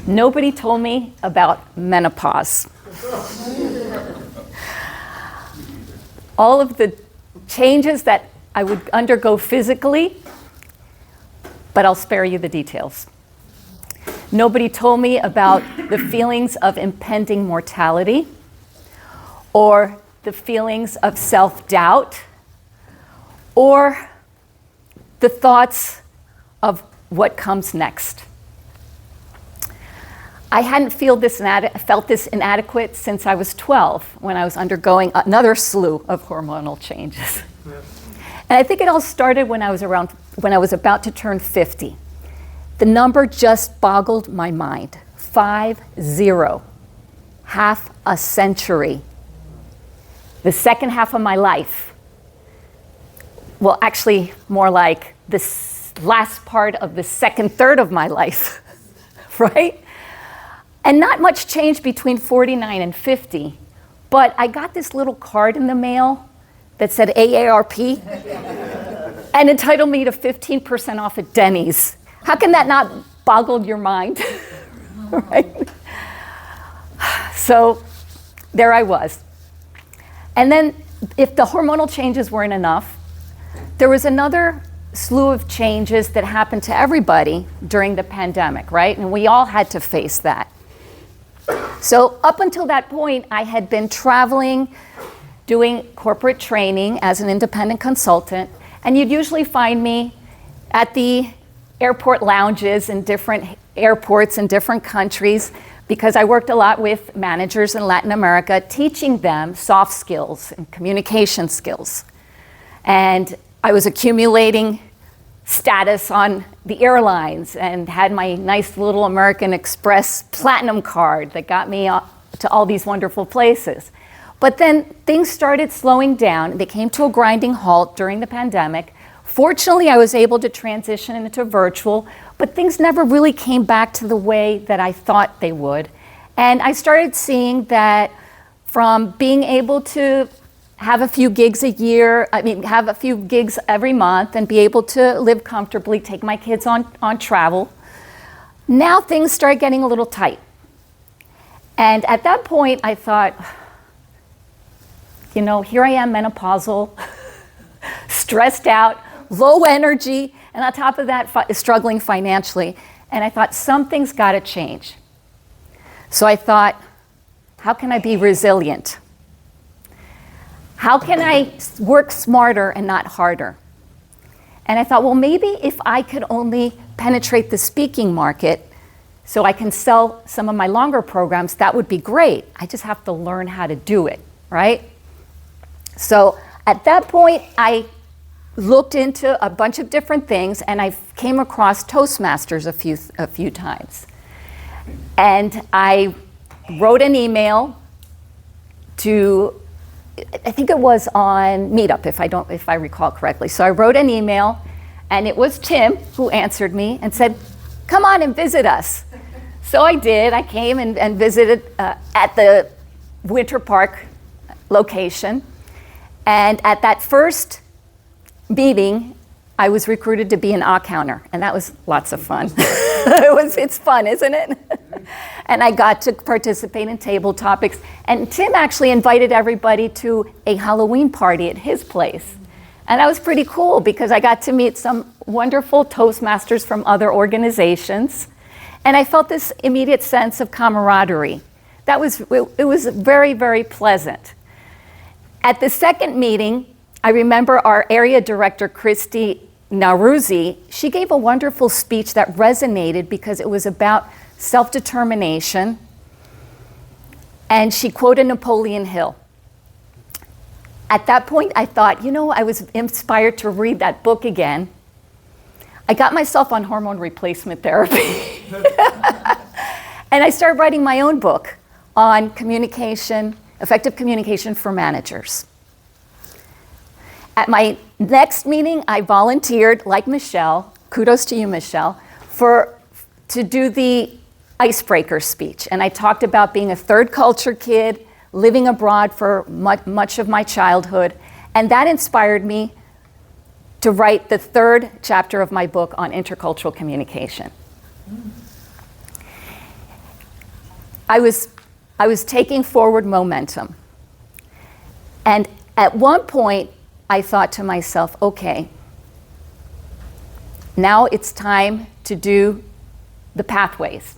Nobody told me about menopause. All of the changes that I would undergo physically, but I'll spare you the details. Nobody told me about the feelings of impending mortality or the feelings of self-doubt or the thoughts of what comes next. I hadn't felt this inadequate since I was 12 when I was undergoing another slew of hormonal changes. And I think it all started when I was about to turn 50. The number just boggled my mind. 50. Half a century. The second half of my life. Well, actually, more like the last part of the second third of my life, right? And not much changed between 49 and 50, but I got this little card in the mail that said AARP and entitled me to 15% off at Denny's. How can that not boggle your mind, right? So there I was. And then if the hormonal changes weren't enough, there was another slew of changes that happened to everybody during the pandemic, right? And we all had to face that. So up until that point, I had been traveling, doing corporate training as an independent consultant, and you'd usually find me at the airport lounges in different airports in different countries because I worked a lot with managers in Latin America, teaching them soft skills and communication skills. And I was accumulating status on the airlines and had my nice little American Express Platinum card that got me to all these wonderful places. But then things started slowing down. They came to a grinding halt during the pandemic. Fortunately, I was able to transition into virtual, but things never really came back to the way that I thought they would. And I started seeing that from being able to have a few gigs a year, have a few gigs every month and be able to live comfortably, take my kids on travel. Now things started getting a little tight. And at that point I thought, here I am menopausal, stressed out, low energy, and on top of that, struggling financially. And I thought, something's gotta change. So I thought, how can I be resilient? How can I work smarter and not harder? And I thought, well, maybe if I could only penetrate the speaking market so I can sell some of my longer programs, that would be great. I just have to learn how to do it, right? So at that point, I looked into a bunch of different things and I came across Toastmasters a few times. And I wrote an email to, I think it was on Meetup, if I recall correctly. So I wrote an email, and it was Tim who answered me and said, "Come on and visit us." So I did. I came and visited at the Winter Park location, and at that first meeting, I was recruited to be an counter, and that was lots of fun. It's fun, isn't it? And I got to participate in table topics. And Tim actually invited everybody to a Halloween party at his place. And that was pretty cool because I got to meet some wonderful Toastmasters from other organizations. And I felt this immediate sense of camaraderie. It was very, very pleasant. At the second meeting, I remember our area director, Christy Nauruzi, she gave a wonderful speech that resonated because it was about self-determination, and she quoted Napoleon Hill. At that point, I thought, I was inspired to read that book again. I got myself on hormone replacement therapy. And I started writing my own book on communication, effective communication for managers. At my next meeting, I volunteered, like Michelle, kudos to you, Michelle, to do the icebreaker speech. And I talked about being a third culture kid, living abroad for much of my childhood. And that inspired me to write the third chapter of my book on intercultural communication. I was taking forward momentum. And at one point, I thought to myself, okay, now it's time to do the pathways.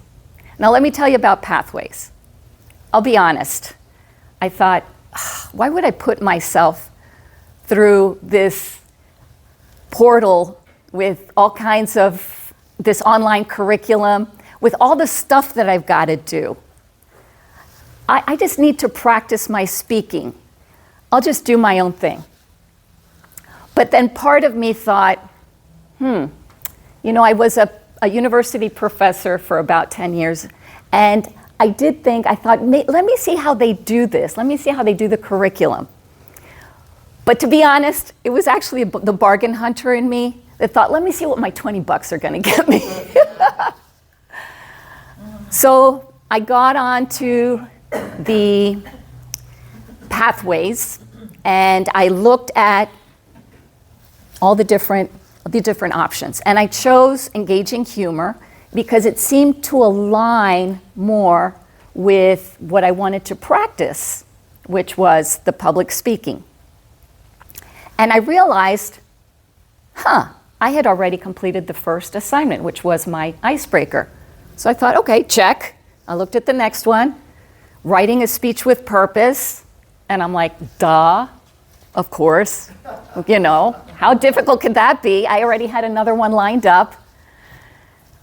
Now let me tell you about pathways. I'll be honest. I thought, why would I put myself through this portal with all kinds of this online curriculum, with all the stuff that I've got to do? I just need to practice my speaking. I'll just do my own thing. But then part of me thought, I was a university professor for about 10 years, and I thought, let me see how they do this. Let me see how they do the curriculum. But to be honest, it was actually the bargain hunter in me that thought, let me see what my $20 are going to get me. So I got on to the pathways, and I looked at all the different options. And I chose engaging humor because it seemed to align more with what I wanted to practice, which was the public speaking. And I realized, I had already completed the first assignment, which was my icebreaker. So I thought, okay, check. I looked at the next one, writing a speech with purpose. And I'm like, duh, of course. How difficult could that be? I already had another one lined up.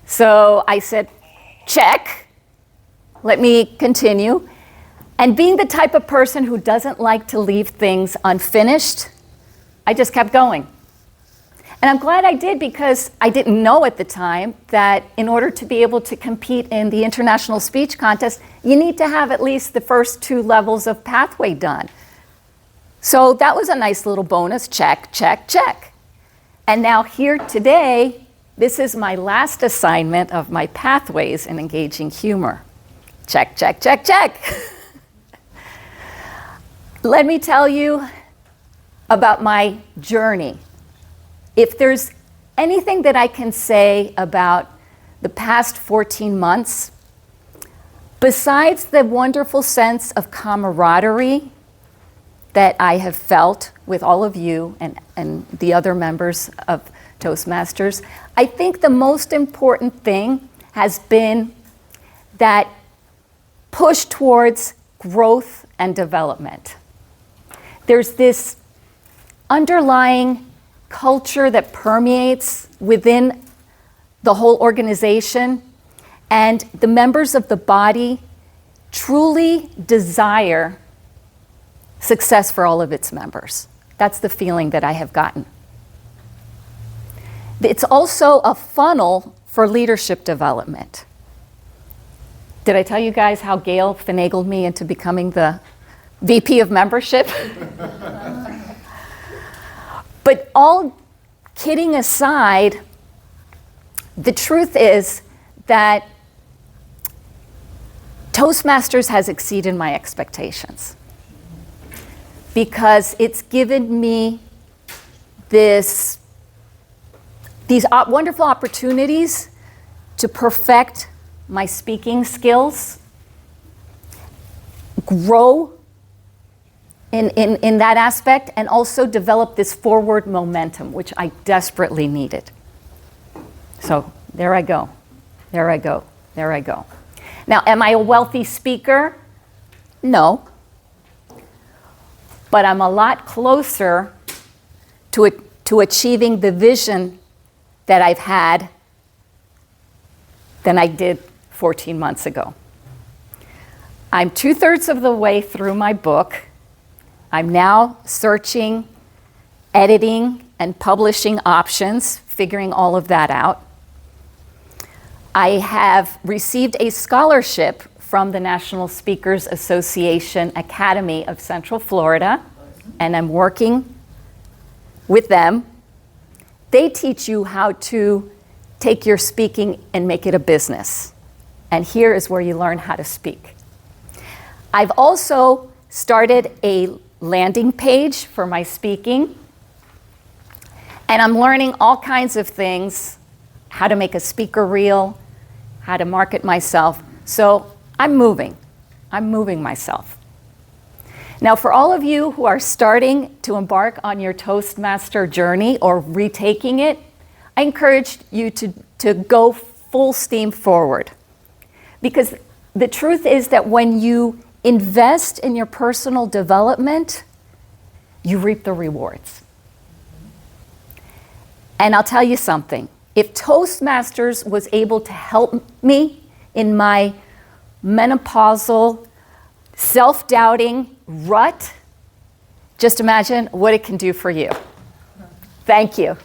So I said, check. Let me continue. And being the type of person who doesn't like to leave things unfinished, I just kept going. And I'm glad I did, because I didn't know at the time that in order to be able to compete in the International Speech Contest, you need to have at least the first 2 levels of pathway done. So that was a nice little bonus, check, check, check. And now here today, this is my last assignment of my pathways in engaging humor. Check, check, check, check. Let me tell you about my journey. If there's anything that I can say about the past 14 months, besides the wonderful sense of camaraderie that I have felt with all of you and the other members of Toastmasters, I think the most important thing has been that push towards growth and development. There's this underlying culture that permeates within the whole organization, and the members of the body truly desire success for all of its members. That's the feeling that I have gotten. It's also a funnel for leadership development. Did I tell you guys how Gail finagled me into becoming the VP of membership? But all kidding aside, the truth is that Toastmasters has exceeded my expectations, because it's given me these wonderful opportunities to perfect my speaking skills, grow in that aspect, and also develop this forward momentum, which I desperately needed. So there I go. Now, am I a wealthy speaker? No. But I'm a lot closer to achieving the vision that I've had than I did 14 months ago. I'm 2/3 of the way through my book. I'm now searching, editing, and publishing options, figuring all of that out. I have received a scholarship from the National Speakers Association Academy of Central Florida, and I'm working with them. They teach you how to take your speaking and make it a business. And here is where you learn how to speak. I've also started a landing page for my speaking, and I'm learning all kinds of things, how to make a speaker reel, how to market myself. So I'm moving myself. Now, for all of you who are starting to embark on your Toastmaster journey or retaking it, I encourage you to go full steam forward. Because the truth is that when you invest in your personal development, you reap the rewards. And I'll tell you something. If Toastmasters was able to help me in my menopausal, self-doubting rut, just imagine what it can do for you. Thank you.